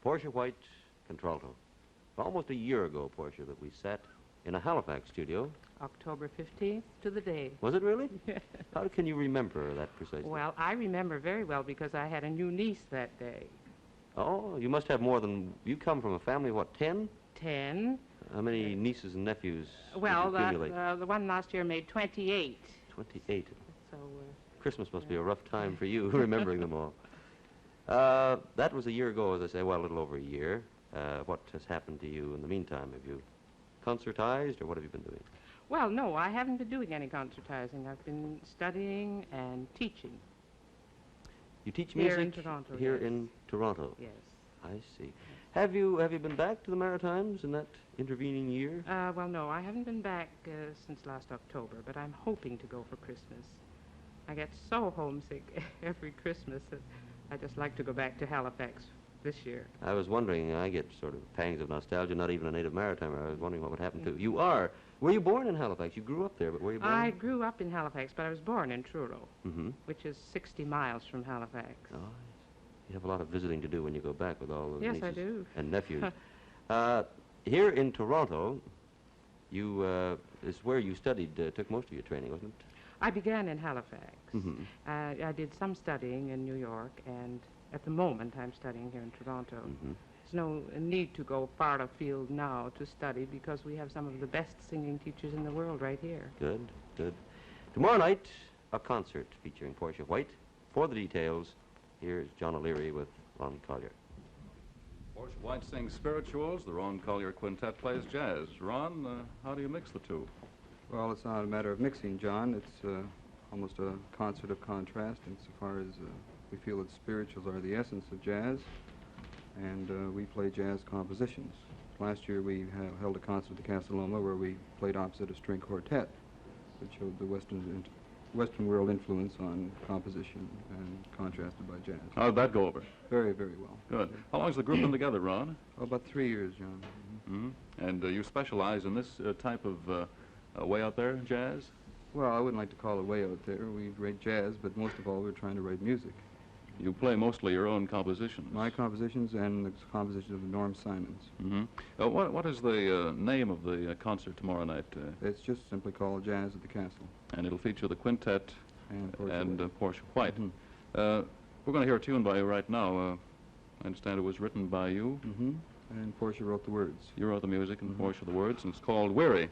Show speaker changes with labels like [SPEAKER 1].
[SPEAKER 1] Portia White, contralto. Almost a year ago, Portia, that we sat in a Halifax studio.
[SPEAKER 2] October 15th to the day.
[SPEAKER 1] Was it really? How can you remember that precisely?
[SPEAKER 2] Well, I remember very well because I had a new niece that day.
[SPEAKER 1] Oh, you must have more than... You come from a family of, what, 10?
[SPEAKER 2] 10.
[SPEAKER 1] How many nieces and nephews
[SPEAKER 2] Well,
[SPEAKER 1] did you accumulate?
[SPEAKER 2] the one last year made 28.
[SPEAKER 1] 28.
[SPEAKER 2] So,
[SPEAKER 1] Christmas must be a rough time for you, remembering them all. That was a year ago, as I say, well, a little over a year. What has happened to you in the meantime? Have you concertized, or what have you been doing?
[SPEAKER 2] well, no, I haven't been doing any concertizing. I've been studying and teaching.
[SPEAKER 1] You teach
[SPEAKER 2] Here
[SPEAKER 1] music
[SPEAKER 2] in Toronto,
[SPEAKER 1] here
[SPEAKER 2] yes.
[SPEAKER 1] in Toronto.
[SPEAKER 2] Yes.
[SPEAKER 1] I see. Have you been back to the Maritimes in that intervening year?
[SPEAKER 2] Well, no, I haven't been back since last October, but I'm hoping to go for Christmas. I get so homesick every Christmas that I just like to go back to Halifax this year.
[SPEAKER 1] I was wondering, I get sort of pangs of nostalgia, not even a native Maritimer. I was wondering what would happen to you. Were you born in Halifax? You grew up there, but were you born?
[SPEAKER 2] I grew up in Halifax, but I was born in Truro,
[SPEAKER 1] Mm-hmm.
[SPEAKER 2] which is 60 miles from Halifax.
[SPEAKER 1] Oh, you have a lot of visiting to do when you go back with all the
[SPEAKER 2] Yes,
[SPEAKER 1] nieces
[SPEAKER 2] I do.
[SPEAKER 1] and nephews. Here in Toronto, is where you studied, took most of your training, wasn't it?
[SPEAKER 2] I began in Halifax.
[SPEAKER 1] Mm-hmm.
[SPEAKER 2] I did some studying in New York, and at the moment I'm studying here in Toronto.
[SPEAKER 1] Mm-hmm.
[SPEAKER 2] There's no need to go far afield now to study because we have some of the best singing teachers in the world right here.
[SPEAKER 1] Good, good. Tomorrow night, a concert featuring Portia White. For the details, here's John O'Leary with Ron Collier.
[SPEAKER 3] Portia White sings spirituals. The Ron Collier Quintet plays jazz. Ron, how do you mix the two?
[SPEAKER 4] Well, it's not a matter of mixing, John. It's almost a concert of contrast insofar as we feel that spirituals are the essence of jazz, and we play jazz compositions. Last year we held a concert at the Casa Loma where we played opposite a string quartet, which showed the Western world influence on composition and contrasted by jazz.
[SPEAKER 3] How did that go over?
[SPEAKER 4] Very, very well.
[SPEAKER 3] Good. How long has the group been together, Ron?
[SPEAKER 4] Oh, about 3 years, John.
[SPEAKER 3] Mm-hmm. And you specialize in this type of way out there, jazz?
[SPEAKER 4] Well, I wouldn't like to call it way out there. We write jazz, but most of all we're trying to write music.
[SPEAKER 3] You play mostly your own compositions.
[SPEAKER 4] My compositions and the compositions of Norm Simons.
[SPEAKER 3] Mm-hmm. What is the name of the concert tomorrow night?
[SPEAKER 4] It's just simply called Jazz at the Castle.
[SPEAKER 3] And it'll feature the quintet
[SPEAKER 4] And
[SPEAKER 3] Portia White.
[SPEAKER 4] Mm-hmm.
[SPEAKER 3] We're going to hear a tune by you right now. I understand it was written by you.
[SPEAKER 4] Mm-hmm. And Portia wrote the words.
[SPEAKER 3] You wrote the music and
[SPEAKER 4] Mm-hmm.
[SPEAKER 3] Portia the words, and it's called Weary.